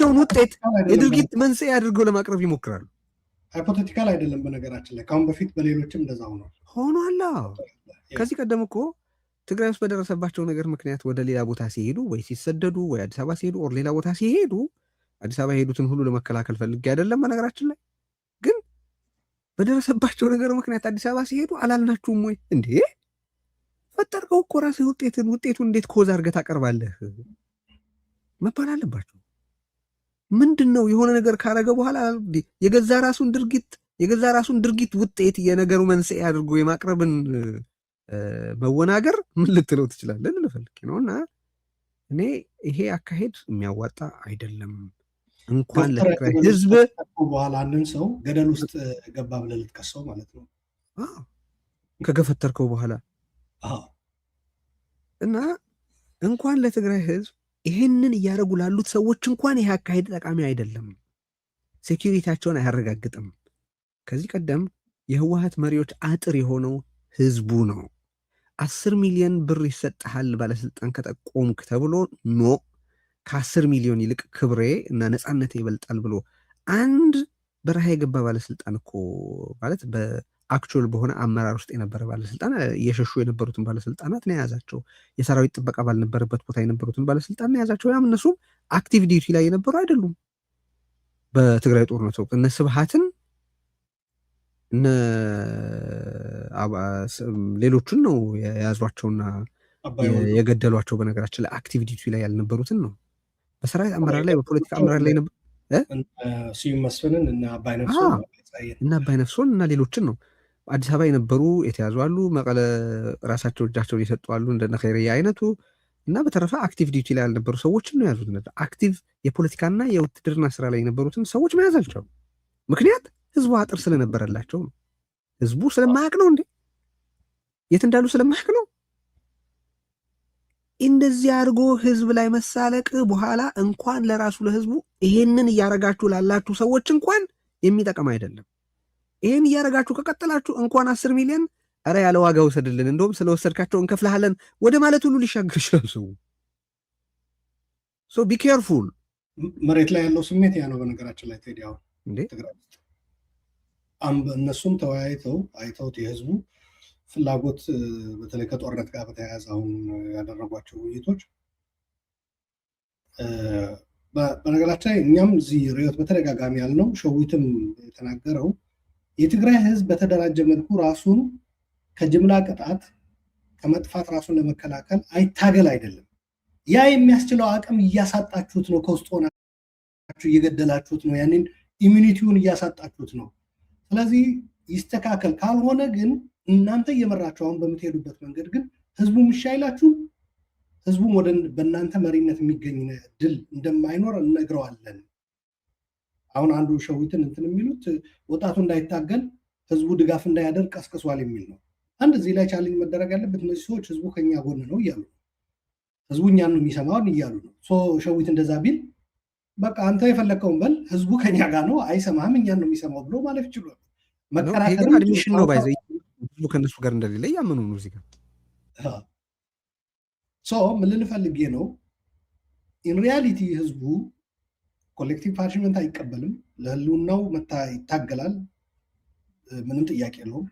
የድርጊታቸውን ውጤት የድርጊት መንስኤ አድርገው ለማቅረብ ይሞክራሉ። ሃይፖቴቲካል አይደለም። በነገራችን ላይ ካሁን በፊት በሌሎችም እንደዛ ሆኗል። ከዚህ ቀደም እኮ ትግራይ ውስጥ በደረሰባቸው ነገር ምክንያት ወደ ሌላ ቦታ ሲሄዱ ወይ ሲሰደዱ ወይ አዲስ አበባ ሲሄዱ ኦር ሌላ ቦታ ሲሄዱ አዲስ አበባ የሄዱትን ሁሉ ለመከላከል ፈልጌ አይደለም። በነገራችን ላይ ግን በደረሰባቸው ነገር ምክንያት አዲስ አበባ ሲሄዱ አላልናችሁም ወይ እንዴ? ፈጠርከው እኮ ራስህ ውጤቱን እንዴት ኮዝ አድርገህ ታቀርባለህ መባል አለባቸው። ምንድን ነው የሆነ ነገር ካረገ በኋላ የገዛ ራሱን ድርጊት ውጤት የነገሩ መንስኤ አድርጎ የማቅረብን መወናገር ምን ልትለው ትችላለህ? ልፈልግ ነው። እና እኔ ይሄ አካሄድ የሚያዋጣ አይደለም። እንኳን ለትግራይ ህዝብ በኋላ አንድን ሰው ገደል ውስጥ ገባ ብለህ ልትከሰው ማለት ነው ከገፈተርከው በኋላ እና እንኳን ለትግራይ ህዝብ ይህንን እያደረጉ ላሉት ሰዎች እንኳን ይሄ አካሄድ ጠቃሚ አይደለም። ሴኪሪቲያቸውን አያረጋግጥም። ከዚህ ቀደም የህወሓት መሪዎች አጥር የሆነው ህዝቡ ነው። 10 ሚሊዮን ብር ይሰጥሃል ባለስልጣን ከጠቆምክ ተብሎ ኖ ከ10 ሚሊዮን ይልቅ ክብሬ እና ነፃነቴ ይበልጣል ብሎ አንድ በረሃ የገባ ባለስልጣን እኮ ማለት በአክቹዋል በሆነ አመራር ውስጥ የነበረ ባለስልጣን እየሸሹ የነበሩትን ባለስልጣናት ነው የያዛቸው። የሰራዊት ጥበቃ ባልነበረበት ቦታ የነበሩትን ባለስልጣን ነው የያዛቸው። ያም እነሱም አክቲቭ ዲዩቲ ላይ የነበሩ አይደሉም። በትግራይ ጦርነት ወቅት እነ ስብሃትን እነ ሌሎችን ነው የያዟቸውና የገደሏቸው። በነገራችን ላይ አክቲቭ ዲዩቲ ላይ ያልነበሩትን ነው። በሰራዊት አመራር ላይ በፖለቲካ አመራር ላይ ነበር ስዩም መስፍንን እና አባይ ነፍሶን እና ሌሎችን ነው። አዲስ አበባ የነበሩ የተያዙ አሉ። መቀለ ራሳቸው እጃቸውን የሰጡ አሉ እንደነ ኸይርያ አይነቱ እና በተረፈ አክቲቭ ዲዩቲ ላይ ያልነበሩ ሰዎችን ነው የያዙት። ነበር አክቲቭ የፖለቲካና የውትድርና ስራ ላይ የነበሩትን ሰዎች መያዝ አልቻሉ። ምክንያት ህዝቡ አጥር ስለነበረላቸው ነው። ህዝቡ ስለማያውቅ ነው እንዴ? የት እንዳሉ ስለማያውቅ ነው። እንደዚህ አድርጎ ህዝብ ላይ መሳለቅ በኋላ እንኳን ለራሱ ለህዝቡ ይሄንን እያረጋችሁ ላላችሁ ሰዎች እንኳን የሚጠቅም አይደለም። ይሄን እያረጋችሁ ከቀጠላችሁ እንኳን 10 ሚሊዮን ኧረ ያለ ዋጋ ውሰድልን፣ እንደውም ስለወሰድካቸው እንከፍልሃለን ወደ ማለት ሁሉ ሊሻገር ይችላል ሰው። ሶ ቢ ኬርፉል። መሬት ላይ ያለው ስሜት ያ ነው። በነገራችን ላይ ቴዲ አሁን እንዴ እነሱም ተወያይተው አይተውት የህዝቡ ፍላጎት በተለይ ከጦርነት ጋር በተያያዘ አሁን ያደረጓቸው ውይይቶች በነገራችን ላይ እኛም እዚህ ሪዮት በተደጋጋሚ ያልነው ሸዊትም የተናገረው የትግራይ ህዝብ በተደራጀ መልኩ ራሱን ከጅምላ ቅጣት ከመጥፋት ራሱን ለመከላከል አይታገል አይደለም። ያ የሚያስችለው አቅም እያሳጣችሁት ነው። ከውስጥ ሆናችሁ እየገደላችሁት ነው። ያንን ኢሚኒቲውን እያሳጣችሁት ነው። ስለዚህ ይስተካከል። ካልሆነ ግን እናንተ እየመራችሁ አሁን በምትሄዱበት መንገድ ግን ህዝቡ ምሻይላችሁ ህዝቡም ወደ በእናንተ መሪነት የሚገኝ ድል እንደማይኖር እነግረዋለን። አሁን አንዱ ሸዊትን እንትን የሚሉት ወጣቱ እንዳይታገል ህዝቡ ድጋፍ እንዳያደርግ ቀስቅሷል የሚል ነው። አንድ እዚህ ላይ ቻሌንጅ መደረግ ያለበት እነዚህ ሰዎች ህዝቡ ከኛ ጎን ነው እያሉ ነው። ህዝቡ እኛን ነው የሚሰማውን እያሉ ነው። ሸዊት እንደዛ ቢል በቃ አንተ የፈለግከውን በል ህዝቡ ከኛ ጋር ነው አይሰማህም እኛን ነው የሚሰማው ብሎ ማለፍ ይችላል። መከራከር አድሚሽን ነው ባይዘ ህዝቡ ከነሱ ጋር እንደሌለ ያመኑ ነው። እዚህ ጋር ምን ልንፈልጌ ነው? ኢን ሪያሊቲ ህዝቡ ኮሌክቲቭ ፓኒሽመንት አይቀበልም። ለህልውናው ይታገላል። ምንም ጥያቄ የለውም።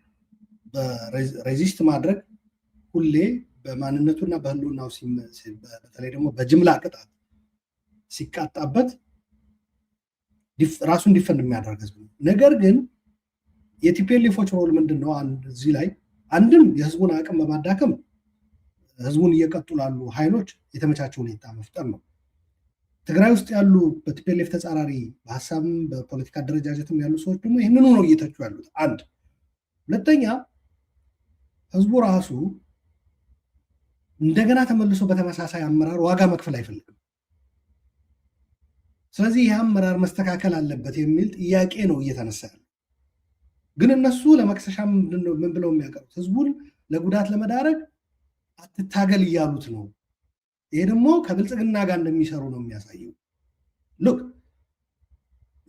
በሬዚስት ማድረግ ሁሌ በማንነቱና በህልውናው በተለይ ደግሞ በጅምላ ቅጣት ሲቃጣበት ራሱን ዲፈንድ የሚያደርግ ህዝብ ነው። ነገር ግን የቲፒኤልኤፎች ሮል ምንድን ነው? እዚህ ላይ አንድም የህዝቡን አቅም በማዳከም ህዝቡን እየቀጡ ላሉ ኃይሎች የተመቻቸ ሁኔታ መፍጠር ነው። ትግራይ ውስጥ ያሉ በቲፒኤልኤፍ ተጻራሪ በሀሳብም በፖለቲካ አደረጃጀትም ያሉ ሰዎች ደግሞ ይህንኑ ነው እየተቹ ያሉት። አንድ ሁለተኛ ህዝቡ ራሱ እንደገና ተመልሶ በተመሳሳይ አመራር ዋጋ መክፈል አይፈልግም። ስለዚህ ይህ አመራር መስተካከል አለበት የሚል ጥያቄ ነው እየተነሳ ያለው። ግን እነሱ ለመክሰሻ ምን ብለው የሚያቀርቡት ህዝቡን ለጉዳት ለመዳረግ አትታገል እያሉት ነው። ይሄ ደግሞ ከብልጽግና ጋር እንደሚሰሩ ነው የሚያሳየው። ሉክ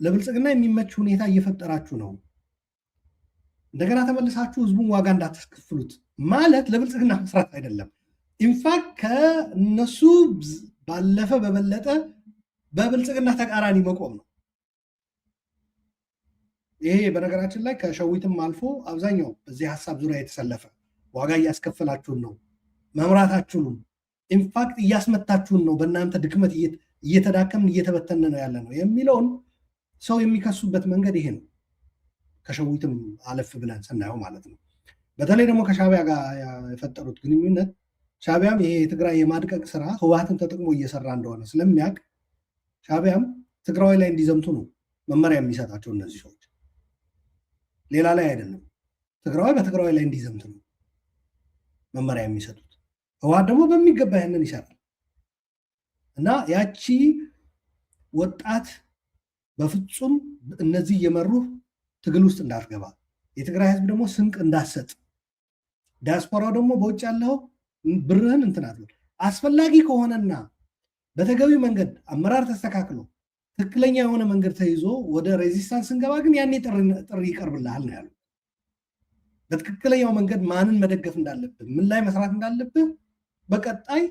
ለብልጽግና የሚመች ሁኔታ እየፈጠራችሁ ነው። እንደገና ተመልሳችሁ ህዝቡን ዋጋ እንዳትከፍሉት ማለት ለብልጽግና መስራት አይደለም። ኢንፋክት ከነሱ ባለፈ በበለጠ በብልጽግና ተቃራኒ መቆም ነው። ይሄ በነገራችን ላይ ከሸዊትም አልፎ አብዛኛው በዚህ ሀሳብ ዙሪያ የተሰለፈ ዋጋ እያስከፈላችሁን ነው፣ መምራታችሁንም ኢንፋክት እያስመታችሁን ነው፣ በእናንተ ድክመት እየተዳከምን እየተበተነ ነው ያለ ነው የሚለውን ሰው የሚከሱበት መንገድ ይሄ ነው። ከሸዊትም አለፍ ብለን ስናየው ማለት ነው። በተለይ ደግሞ ከሻቢያ ጋር የፈጠሩት ግንኙነት ሻቢያም ይሄ የትግራይ የማድቀቅ ስራ ህወሓትን ተጠቅሞ እየሰራ እንደሆነ ስለሚያውቅ ሻቢያም ትግራዊ ላይ እንዲዘምቱ ነው መመሪያ የሚሰጣቸው እነዚህ ሰዎች፣ ሌላ ላይ አይደለም። ትግራዊ በትግራዊ ላይ እንዲዘምት ነው መመሪያ የሚሰጡት። ህወሓት ደግሞ በሚገባ ያንን ይሰራል እና ያቺ ወጣት በፍጹም እነዚህ እየመሩ ትግል ውስጥ እንዳትገባ፣ የትግራይ ህዝብ ደግሞ ስንቅ እንዳሰጥ፣ ዲያስፖራው ደግሞ በውጭ ያለው ብርህን እንትናት አስፈላጊ ከሆነና በተገቢ መንገድ አመራር ተስተካክሎ ትክክለኛ የሆነ መንገድ ተይዞ ወደ ሬዚስታንስ ስንገባ ግን ያኔ ጥሪ ይቀርብልሃል ነው ያሉት። በትክክለኛው መንገድ ማንን መደገፍ እንዳለብህ፣ ምን ላይ መስራት እንዳለብህ በቀጣይ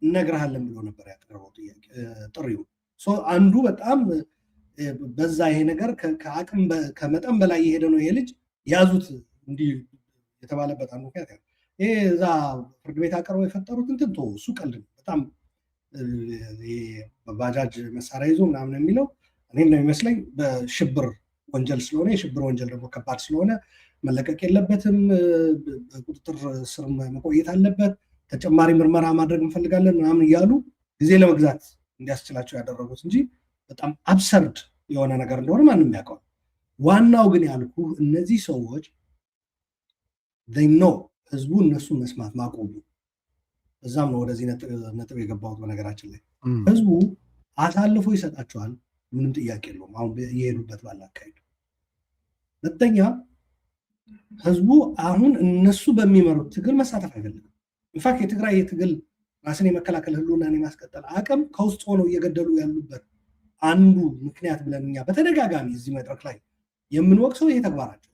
እነግርሃለን ብሎ ነበር ያቀረበው ጥሪው። አንዱ በጣም በዛ ይሄ ነገር ከአቅም ከመጠን በላይ የሄደ ነው ይሄ ልጅ ያዙት እንዲህ የተባለበት አንዱ ምክንያት ይሄ እዛ ፍርድ ቤት አቀርበው የፈጠሩት እንትን እሱ ቀልድ ነው በጣም። በባጃጅ መሳሪያ ይዞ ምናምን የሚለው እኔ ነው የሚመስለኝ በሽብር ወንጀል ስለሆነ፣ የሽብር ወንጀል ደግሞ ከባድ ስለሆነ መለቀቅ የለበትም፣ በቁጥጥር ስር መቆየት አለበት፣ ተጨማሪ ምርመራ ማድረግ እንፈልጋለን ምናምን እያሉ ጊዜ ለመግዛት እንዲያስችላቸው ያደረጉት እንጂ በጣም አብሰርድ የሆነ ነገር እንደሆነ ማንም ያውቀዋል። ዋናው ግን ያልኩ እነዚህ ሰዎች ነው ህዝቡ እነሱን መስማት ማቆሙ። እዛም ነው ወደዚህ ነጥብ የገባሁት። በነገራችን ላይ ህዝቡ አሳልፎ ይሰጣቸዋል፣ ምንም ጥያቄ የለውም። አሁን እየሄዱበት ባለ አካሄድ ሁለተኛ ህዝቡ አሁን እነሱ በሚመሩት ትግል መሳተፍ አይፈልግም። ኢንፋክት የትግራይ የትግል ራስን የመከላከል ህልውናን የማስቀጠል አቅም ከውስጥ ሆነው እየገደሉ ያሉበት አንዱ ምክንያት ብለን እኛ በተደጋጋሚ እዚህ መድረክ ላይ የምንወቅሰው ይሄ ተግባራቸው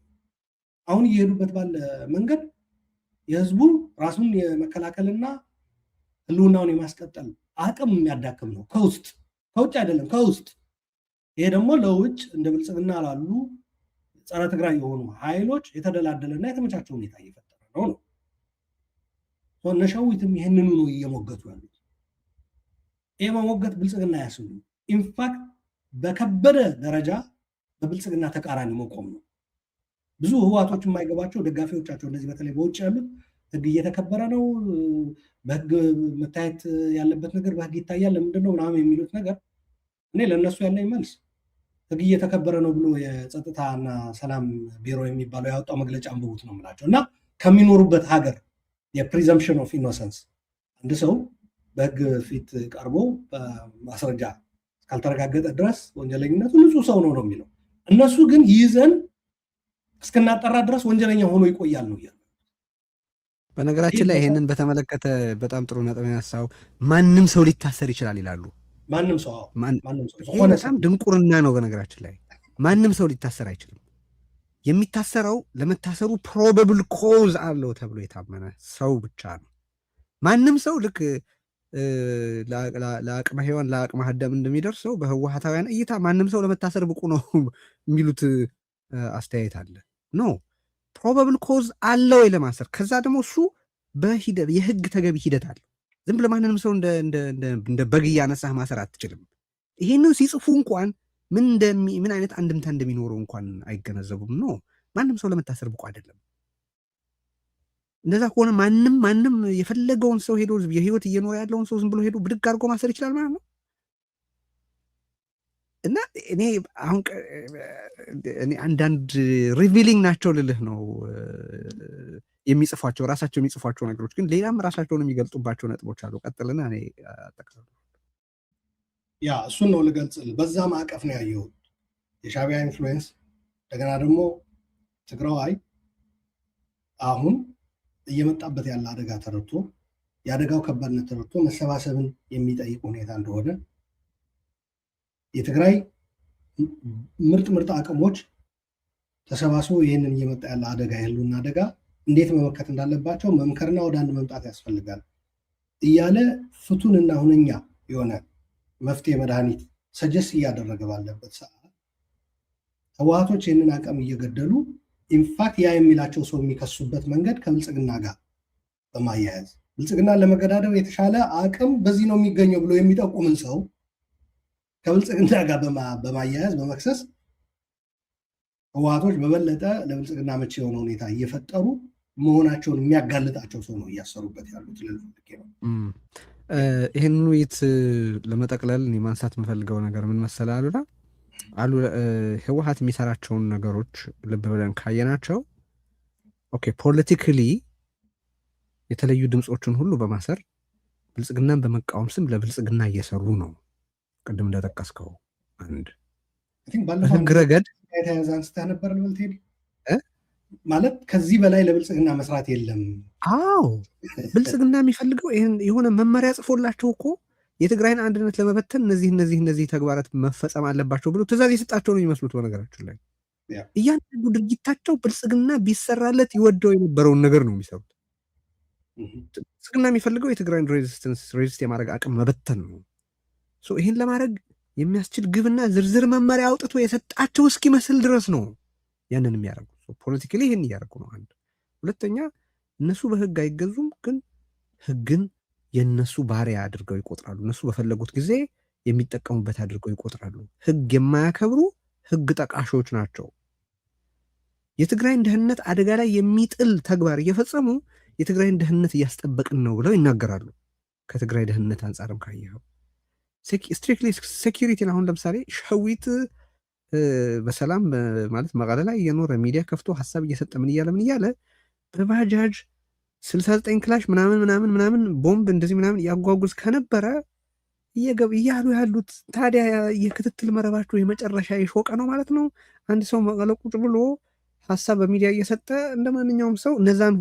አሁን እየሄዱበት ባለ መንገድ የህዝቡ ራሱን የመከላከልና ህልውናውን የማስቀጠል አቅም የሚያዳክም ነው። ከውስጥ ከውጭ አይደለም፣ ከውስጥ። ይሄ ደግሞ ለውጭ እንደ ብልጽግና ላሉ ጸረ ትግራይ የሆኑ ኃይሎች የተደላደለና የተመቻቸ ሁኔታ እየፈጠረ ነው ነው እነ ሸዊትም ይህንኑ ነው እየሞገቱ ያሉት። ይህ መሞገት ብልጽግና ያስሉ ኢንፋክት በከበደ ደረጃ በብልጽግና ተቃራኒ መቆም ነው። ብዙ ህዋቶች የማይገባቸው ደጋፊዎቻቸው እነዚህ በተለይ በውጭ ያሉት ህግ እየተከበረ ነው፣ በህግ መታየት ያለበት ነገር በህግ ይታያል፣ ለምንድን ነው ምናምን የሚሉት ነገር እኔ ለእነሱ ያለኝ መልስ ህግ እየተከበረ ነው ብሎ የጸጥታና ሰላም ቢሮ የሚባለው ያወጣው መግለጫ አንብቡት ነው የምላቸው። እና ከሚኖሩበት ሀገር የፕሪዘምፕሽን ኦፍ ኢኖሰንስ አንድ ሰው በህግ ፊት ቀርቦ በማስረጃ እስካልተረጋገጠ ድረስ ወንጀለኝነቱ ንጹህ ሰው ነው የሚለው። እነሱ ግን ይዘን እስክናጠራ ድረስ ወንጀለኛ ሆኖ ይቆያል ነው እያሉ። በነገራችን ላይ ይሄንን በተመለከተ በጣም ጥሩ ነጥብ ያነሳው ማንም ሰው ሊታሰር ይችላል ይላሉ። ማንም ሰው በጣም ድንቁርና ነው። በነገራችን ላይ ማንም ሰው ሊታሰር አይችልም። የሚታሰረው ለመታሰሩ ፕሮባብል ኮዝ አለው ተብሎ የታመነ ሰው ብቻ ነው። ማንም ሰው ልክ ለአቅመ ሔዋን ለአቅመ አዳም እንደሚደርሰው በህወሓታውያን እይታ ማንም ሰው ለመታሰር ብቁ ነው የሚሉት አስተያየት አለ። ኖ ፕሮባብል ኮዝ አለው ወይ ለማሰር። ከዛ ደግሞ እሱ በሂደት የህግ ተገቢ ሂደት አለው። ዝም ብለህ ማንንም ሰው እንደ በግ እያነሳህ ማሰር አትችልም። ይሄንን ሲጽፉ እንኳን ምን አይነት አንድምታ እንደሚኖረው እንኳን አይገነዘቡም። ኖ ማንም ሰው ለመታሰር ብቁ አይደለም። እንደዛ ከሆነ ማንም የፈለገውን ሰው ሄዶ የህይወት እየኖረ ያለውን ሰው ዝም ብሎ ሄዶ ብድግ አድርጎ ማሰር ይችላል ማለት ነው። እና እኔ አሁን አንዳንድ ሪቪሊንግ ናቸው ልልህ ነው የሚጽፏቸው ራሳቸው የሚጽፏቸው ነገሮች፣ ግን ሌላም ራሳቸውን የሚገልጡባቸው ነጥቦች አሉ። ቀጥልና እኔ አጠቃላይ እሱን ነው ልገልጽልህ። በዛ ማዕቀፍ ነው ያየሁት የሻቢያ ኢንፍሉዌንስ። እንደገና ደግሞ ትግራዋይ አሁን እየመጣበት ያለ አደጋ ተረድቶ የአደጋው ከባድነት ተረድቶ መሰባሰብን የሚጠይቅ ሁኔታ እንደሆነ የትግራይ ምርጥ አቅሞች ተሰባስበው ይህንን እየመጣ ያለ አደጋ የህልውና አደጋ እንዴት መመከት እንዳለባቸው መምከርና ወደ አንድ መምጣት ያስፈልጋል እያለ ፍቱንና ሁነኛ የሆነ መፍትሄ መድኃኒት ሰጀስት እያደረገ ባለበት ሰዓት ህወሓቶች ይህንን አቅም እየገደሉ ኢንፋክት ያ የሚላቸው ሰው የሚከሱበት መንገድ ከብልጽግና ጋር በማያያዝ ብልጽግናን ለመገዳደር የተሻለ አቅም በዚህ ነው የሚገኘው ብሎ የሚጠቁምን ሰው ከብልጽግና ጋር በማያያዝ በመክሰስ ህወሓቶች በበለጠ ለብልጽግና መቼ የሆነ ሁኔታ እየፈጠሩ መሆናቸውን የሚያጋልጣቸው ሰው ነው እያሰሩበት ያሉት። ነው ይህን ውይይት ለመጠቅለል ማንሳት የምፈልገው ነገር ምን መሰለህ ህወሓት የሚሰራቸውን ነገሮች ልብ ብለን ካየናቸው ኦኬ ፖለቲካሊ የተለዩ ድምፆችን ሁሉ በማሰር ብልጽግናን በመቃወም ስም ለብልጽግና እየሰሩ ነው። ቅድም እንደጠቀስከው አንድ በህግ ረገድ የተያዘ አንስታ ነበር ልበልቴዲ ማለት ከዚህ በላይ ለብልጽግና መስራት የለም። አዎ ብልጽግና የሚፈልገው የሆነ መመሪያ ጽፎላቸው እኮ የትግራይን አንድነት ለመበተን እነዚህ ተግባራት መፈጸም አለባቸው ብሎ ትእዛዝ የሰጣቸው ነው የሚመስሉት። በነገራችን ላይ እያንዳንዱ ድርጊታቸው ብልጽግና ቢሰራለት ይወደው የነበረውን ነገር ነው የሚሰሩት። ብልጽግና የሚፈልገው የትግራይን ሬዚስት የማድረግ አቅም መበተን ነው። ይህን ለማድረግ የሚያስችል ግብና ዝርዝር መመሪያ አውጥቶ የሰጣቸው እስኪመስል ድረስ ነው ያንን የሚያደርጉ። ፖለቲካሊ ይህን እያደረጉ ነው። አንድ ሁለተኛ እነሱ በህግ አይገዙም፣ ግን ህግን የነሱ ባሪያ አድርገው ይቆጥራሉ። እነሱ በፈለጉት ጊዜ የሚጠቀሙበት አድርገው ይቆጥራሉ። ህግ የማያከብሩ ህግ ጠቃሾች ናቸው። የትግራይን ደህንነት አደጋ ላይ የሚጥል ተግባር እየፈጸሙ የትግራይን ደህንነት እያስጠበቅን ነው ብለው ይናገራሉ። ከትግራይ ደህንነት አንጻርም ካየኸው ስትሪክትሊ ሴኪሪቲን አሁን ለምሳሌ ሸዊት በሰላም ማለት መቀለ ላይ እየኖረ ሚዲያ ከፍቶ ሀሳብ እየሰጠ ምን እያለ በባጃጅ 69 ክላሽ ምናምን ቦምብ እንደዚህ ምናምን ያጓጉዝ ከነበረ እያሉ ያሉት ታዲያ የክትትል መረባቸው የመጨረሻ የሾቀ ነው ማለት ነው። አንድ ሰው መቀለ ቁጭ ብሎ ሀሳብ በሚዲያ እየሰጠ እንደ ማንኛውም ሰው እነዛን